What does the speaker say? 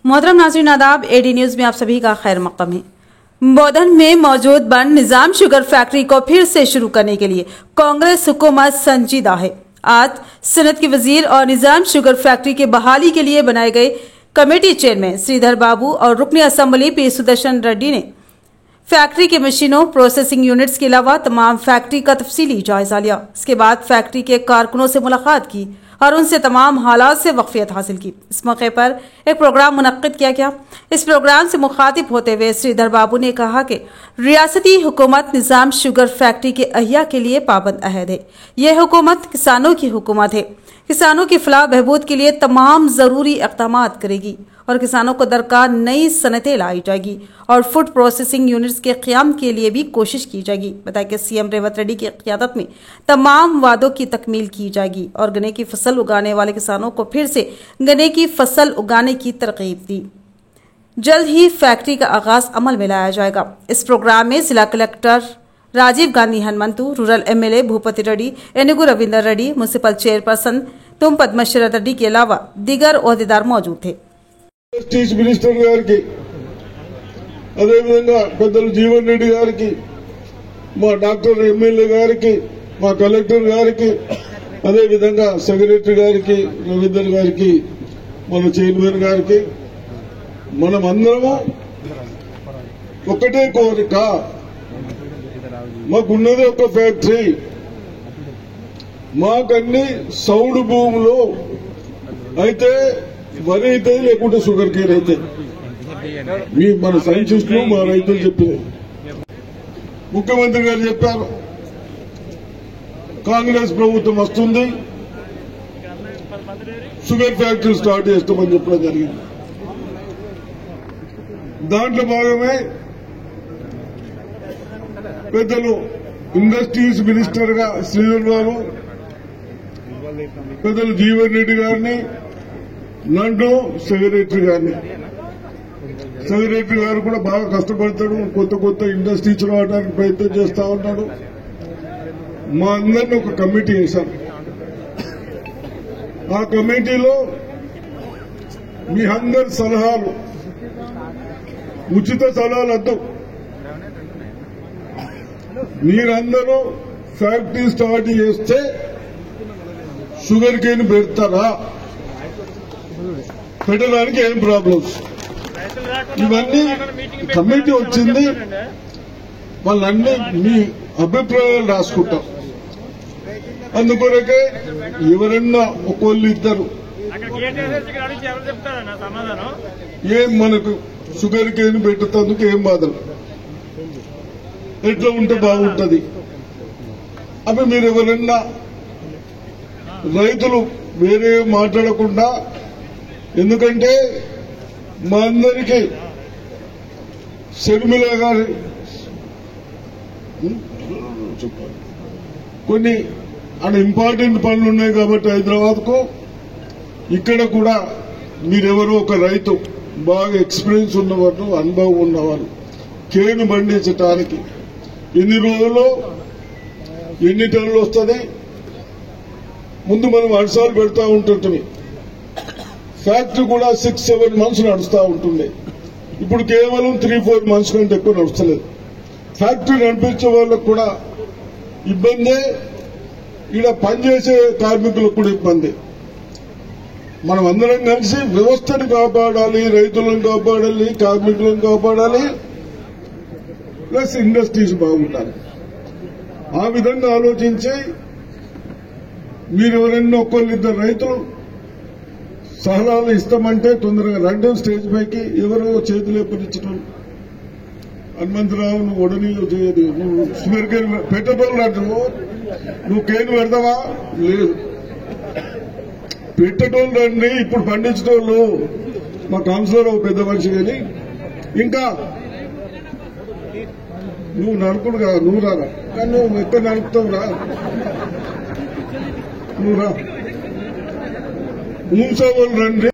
मोहतरम नाज़रीन आदाब, एडी न्यूज में आप सभी का खैर मक़दम है। बोधन में मौजूद बंद निजाम शुगर फैक्ट्री को फिर से शुरू करने के लिए कांग्रेस हुकूमत संजीदा है। आज सनत के वजीर और निजाम शुगर फैक्ट्री के बहाली के लिए बनाए गए कमेटी चेयरमैन श्रीधर बाबू और रुकनी असम्बली पी सुदर्शन रेड्डी ने फैक्ट्री के मशीनों, प्रोसेसिंग यूनिट्स के अलावा तमाम फैक्ट्री का तफसीली जायजा लिया। इसके बाद फैक्ट्री के कारकुनों से मुलाकात की और उनसे तमाम हालात से वाक़फियत हासिल की। इस मौके पर एक प्रोग्राम मुनक्किद किया गया। इस प्रोग्राम से मुखातिब होते हुए श्रीधर बाबू ने कहा कि रियासती हुकूमत निजाम शुगर फैक्ट्री के अहिया के लिए पाबंद अहद है। यह हुकूमत किसानों की हुकूमत है। किसानों की फलाह बहबूद के लिए तमाम ज़रूरी इक़दाम करेगी और किसानों को दरकार नई सनतें लाई जाएगी और फूड प्रोसेसिंग यूनिट्स के क़याम के लिए भी कोशिश की जाएगी। बताया कि सीएम रेवंत रेड्डी की क़यादत में तमाम वादों की तकमील की जाएगी और गन्ने की फसल उगाने वाले किसानों को फिर से गन्ने की फसल उगाने की तरगीब दी। जल्द ही फैक्ट्री का आगाज अमल में लाया जाएगा। इस प्रोग्राम में जिला collector Rajiv Gandhi Hanumanthu, rural MLA Bhupathi Reddy, Enugu Ravinder Reddy, municipal chairperson तुम पद्मश्री रेड्डी के अलावा दीगर ओहदेदार मौजूद थे। जस्टिस मिनिस्टर गारिकी अदे विधंगा पेद्दलु जीवन रेड्डी गारिकी मा डाक्टर एमएलए गारिकी मा कलेक्टर गारिकी अदे विधंगा सेक्रेटरी गारिकी रविंदर गारिकी मन चैर्मन गारिकी मनमंदरमु ఒకటే కోరిక మాకున్నది ఒక ఫ్యాక్టరీ మాకన్నీ సౌడు భూములు అయితే వరి అయితే లేకుంటే షుగర్ కేన్ అయితే మీ మన సైంటిస్టులు మా రైతులు చెప్పింది ముఖ్యమంత్రి గారు చెప్పారు కాంగ్రెస్ ప్రభుత్వం వస్తుంది షుగర్ ఫ్యాక్టరీ స్టార్ట్ చేస్తామని చెప్పడం జరిగింది। దాంట్లో భాగమే పెద్దలు ఇండస్ట్రీస్ మినిస్టర్ గా శ్రీధర్ బాబు, పెద్దలు జీవన్ రెడ్డి గారిని, నన్ను సెక్రటరీ గారిని, సెక్రటరీ గారు కూడా బాగా కష్టపడతాడు, కొత్త కొత్త ఇండస్ట్రీస్ రావడానికి ప్రయత్నం చేస్తా ఉన్నాడు। మా అందరిని ఒక కమిటీ వేశారు। ఆ కమిటీలో మీ అందరి సలహాలు, ఉచిత సలహాలు వద్దు, మీరందరూ ఫ్యాక్టరీ స్టార్ట్ చేస్తే షుగర్ కేన్ పెడతారా, పెట్టడానికి ఏం ప్రాబ్లమ్స్, ఇవన్నీ కమిటీ వచ్చింది, వాళ్ళన్నీ మీ అభిప్రాయాలు రాసుకుంటాం। అందుకొరకే ఎవరన్నా ఒకళ్ళు ఇద్దరు ఏం మనకు షుగర్ కేన్ పెట్టుతందుకు ఏం బాధలు, ఎట్లా ఉంటే బాగుంటది అవి మీరు ఎవరన్నా రైతులు వేరే మాట్లాడకుండా, ఎందుకంటే మా అందరికీ షర్మిల గారి కొన్ని ఇంపార్టెంట్ పనులు ఉన్నాయి కాబట్టి హైదరాబాద్ కు ఇక్కడ కూడా మీరెవరో ఒక రైతు బాగా ఎక్స్పీరియన్స్ ఉన్నవారు, అనుభవం ఉన్నవారు కేను పండించడానికి ఎన్ని రోజుల్లో ఎన్ని టన్నులు వస్తుంది, ముందు మనం వర్షాలు పెడతా ఉంటుంటే ఫ్యాక్టరీ కూడా 6-7 months నడుస్తూ ఉంటుంది। ఇప్పుడు కేవలం 3-4 months కంటే ఎక్కువ నడుస్తలేదు। ఫ్యాక్టరీ నడిపించే వాళ్ళకు కూడా ఇబ్బందే, ఇక్కడ పనిచేసే కార్మికులకు కూడా ఇబ్బంది। మనం అందరం కలిసి వ్యవస్థను కాపాడాలి, రైతులను కాపాడాలి, కార్మికులను కాపాడాలి, ప్లస్ ఇండస్ట్రీస్ బాగుండాలి। ఆ విధంగా ఆలోచించి మీరు ఎవరైనా ఒకళ్ళిద్దరు రైతులు సలహాలు ఇస్తామంటే తొందరగా రండి స్టేజ్ పైకి। ఎవరో చేతులు ఎప్పటించడం, హనుమంతరావు నువ్వు ఒడనీలో చేయదు, నువ్వు షుగర్ కేన్ పెట్టటోళ్ళు అంటావు, నువ్వు కేన్ పెడతావా, లేదు పెట్టటోళ్ళు రండి, ఇప్పుడు పండించటోళ్ళు మా కౌన్సిలర్ ఒక పెద్ద మనిషి కానీ ఇంకా నువ్వు నడుపుడు కదా, నువ్వు రారా, కానీ నువ్వు ఎక్కడ నడుపుతావు రా, నువ్వు రా, మూసా వాళ్ళు రండి।